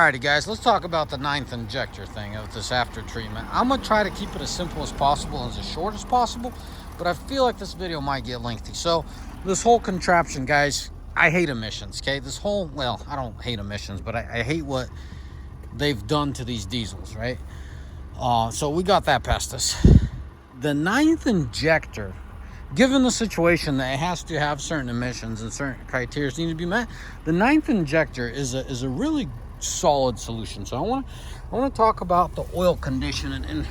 Alrighty guys, let's talk about the 9th injector thing of this after treatment. I'm going to try to keep it as simple as possible and as short as possible, but I feel like this video might get lengthy. So this whole contraption, guys, I hate emissions, okay? This whole, well, I don't hate emissions, but I hate what they've done to these diesels, right? So we got that past us. The 9th injector, given the situation that it has to have certain emissions and certain criteria need to be met, the 9th injector is a really solid solution. So I want to talk about the oil condition and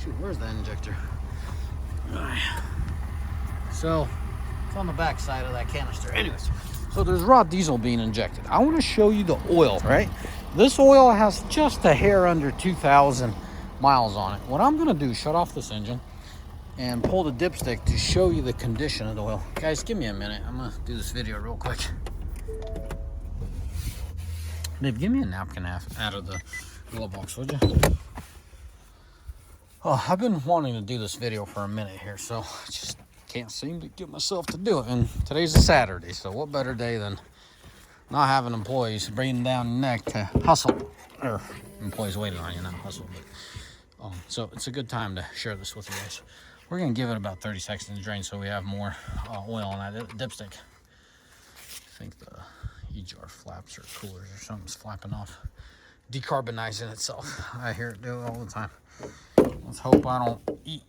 shoot, where's that injector? So it's on the back side of that canister. Anyways, so there's raw diesel being injected. I want to show you the oil, right? This oil has just a hair under 2,000 miles on it. What I'm going to do is shut off this engine and pull the dipstick to show you the condition of the oil. Guys, give me a minute. I'm going to do this video real quick. Dave, give me a napkin out of the glove box, would you? Oh, I've been wanting to do this video for a minute here, so I just can't seem to get myself to do it. And today's a Saturday, so what better day than not having employees breathing down your neck to hustle, or employees waiting on you, not hustle. But, so it's a good time to share this with you guys. We're going to give it about 30 seconds to drain so we have more oil on that dipstick. I think the E-jar flaps or coolers or something's flapping off, decarbonizing itself. I hear it do it all the time. Let's hope I don't eat.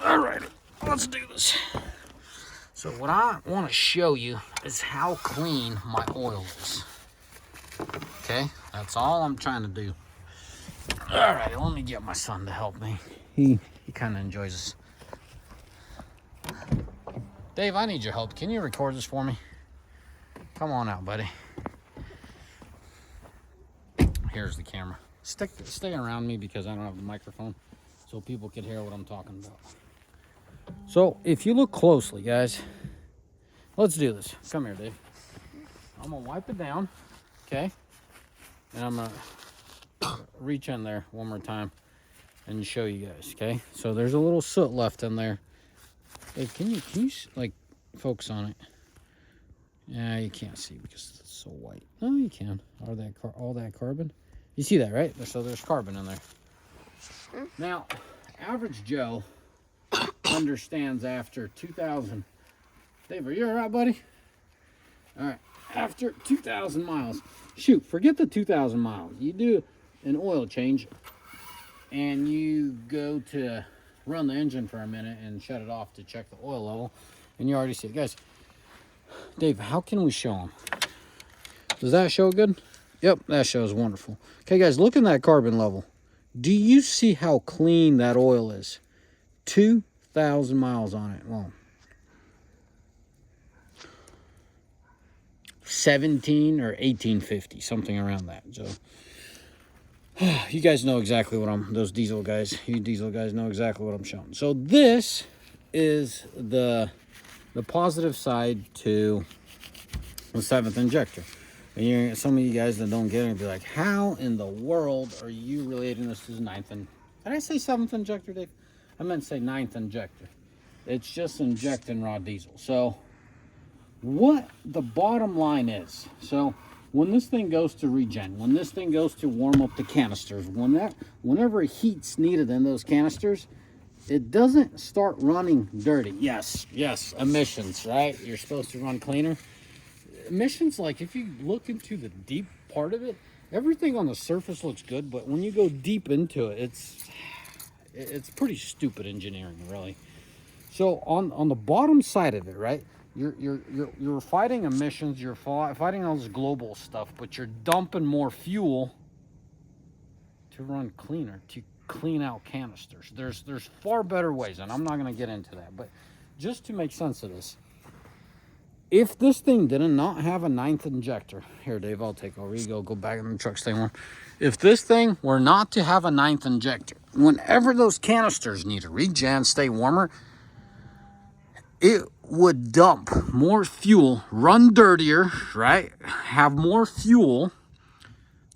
All right, let's do this. So what I want to show you is how clean my oil is. Okay, that's all I'm trying to do. All right, let me get my son to help me. He kind of enjoys this. Dave, I need your help. Can you record this for me? Come on out, buddy. Here's the camera. Stay around me because I don't have the microphone, so people can hear what I'm talking about. So if you look closely, guys, let's do this. Come here, Dave. I'm gonna wipe it down, okay? And I'm gonna reach in there one more time and show you guys, okay? So there's a little soot left in there. Dave, can you like focus on it? Yeah, you can't see because it's so white. No, you can. All that carbon. You see that, right? So there's carbon in there. Now, average Joe understands after 2,000. Dave, are you all right, buddy? All right. After 2,000 miles, shoot, forget the 2,000 miles. You do an oil change, and you go to run the engine for a minute and shut it off to check the oil level, and you already see it, guys. Dave, how can we show them? Does that show good? Yep, that shows wonderful. Okay, guys, look at that carbon level. Do you see how clean that oil is? 2,000 miles on it. Well, 17 or 1850, something around that. So, you guys know exactly what those diesel guys, you diesel guys know exactly what I'm showing. So this is the positive side to the 7th injector. And some of you guys that don't get it will be like, how in the world are you relating this to the 9th? Did I say 7th injector, Dave? I meant to say 9th injector. It's just injecting raw diesel. So what the bottom line is, so when this thing goes to regen, when this thing goes to warm up the canisters, whenever heat's needed in those canisters, it doesn't start running dirty. Yes, emissions, right? You're supposed to run cleaner. Emissions, like if you look into the deep part of it, everything on the surface looks good, but when you go deep into it, it's pretty stupid engineering, really. So on the bottom side of it, right, you're fighting emissions, you're fighting all this global stuff, but you're dumping more fuel to run cleaner, to clean out canisters. There's far better ways, and I'm not going to get into that, but just to make sense of this, if this thing did not have a 9th injector, here, Dave, I'll take over. You go back in the truck, stay warm. If this thing were not to have a 9th injector, whenever those canisters need to regen, stay warmer, it would dump more fuel, run dirtier, right? Have more fuel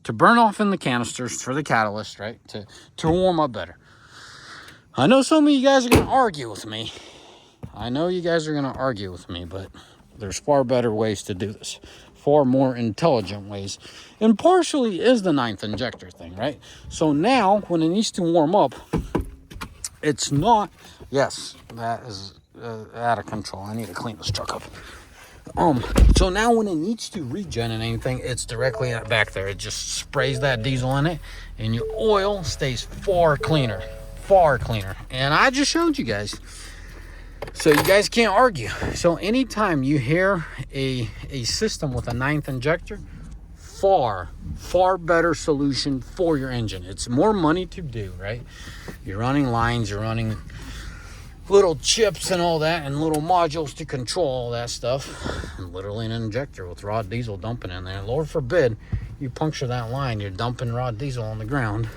to burn off in the canisters for the catalyst, right? To warm up better. I know some of you guys are going to argue with me. but there's far better ways to do this. far more intelligent ways. And partially is the 9th injector thing, right? So now when it needs to warm up, it's not, yes, that is out of control. I need to clean this truck up. So now when it needs to regen and anything, it's directly back there. It just sprays that diesel in it, and your oil stays far cleaner. And I just showed you guys, so you guys can't argue. So anytime you hear a system with a 9th injector, far better solution for your engine. It's more money to do, right? You're running lines, you're running little chips and all that, and little modules to control all that stuff, and literally an injector with raw diesel dumping in there. Lord forbid you puncture that line, you're dumping raw diesel on the ground.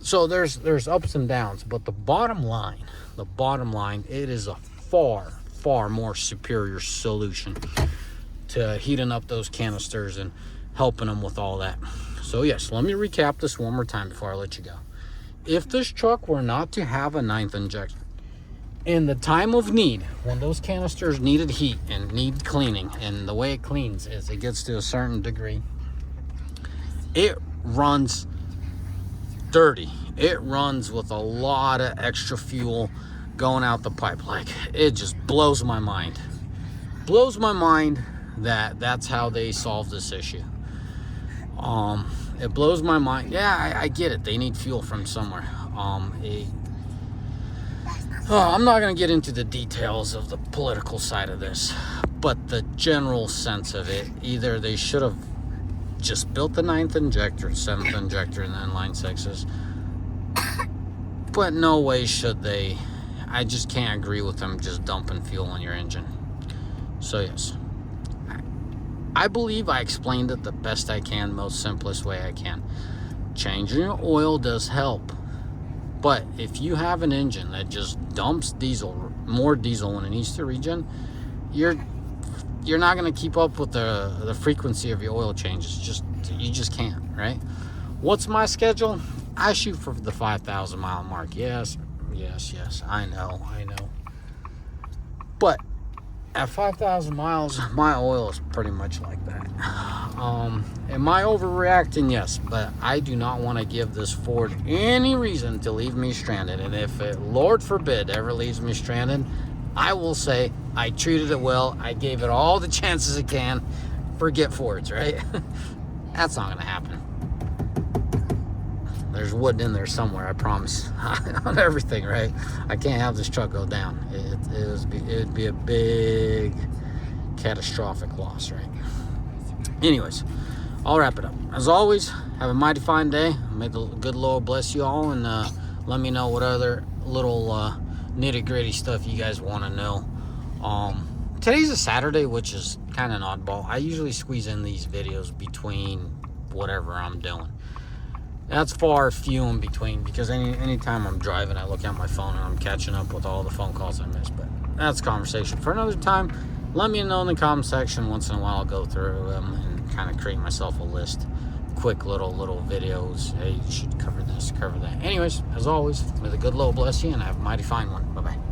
So there's ups and downs, but the bottom line, it is a far more superior solution to heating up those canisters and helping them with all that. So yes, let me recap this one more time before I let you go. If this truck were not to have a 9th injector, in the time of need, when those canisters needed heat and need cleaning, and the way it cleans is it gets to a certain degree, it runs dirty. It runs with a lot of extra fuel going out the pipe. Like, it just blows my mind. That's how they solve this issue. It blows my mind. Yeah, I get it. They need fuel from somewhere. I'm not going to get into the details of the political side of this, but the general sense of it, either they should have just built the 9th injector, 7th injector, and then line 6s, but no way should they. I just can't agree with them just dumping fuel in your engine. So yes, I believe I explained it the best I can, most simplest way I can. Changing your oil does help, but if you have an engine that just dumps more diesel when it needs to regen, you're not going to keep up with the frequency of your oil changes. You just can't, right? What's my schedule? I shoot for the 5,000 mile mark. Yes, I know. But at 5,000 miles, my oil is pretty much like that. Am I overreacting? Yes, but I do not want to give this Ford any reason to leave me stranded. And if it, Lord forbid, ever leaves me stranded, I will say I treated it well. I gave it all the chances it can. Forget Fords, right? That's not going to happen. There's wood in there somewhere, I promise. On everything, right? I can't have this truck go down. It'd be a big catastrophic loss, right? Anyways, I'll wrap it up. As always, have a mighty fine day. May the good Lord bless you all, and let me know what other little nitty-gritty stuff you guys want to know. Today's a Saturday, which is kind of an oddball. I usually squeeze in these videos between whatever I'm doing. That's far few in between, because anytime I'm driving, I look at my phone and I'm catching up with all the phone calls I missed. But that's a conversation for another time. Let me know in the comment section. Once in a while, I'll go through them and kind of create myself a list. Quick little videos. Hey, you should cover this, cover that. Anyways, as always, may the good Lord bless you, and have a mighty fine one. Bye-bye.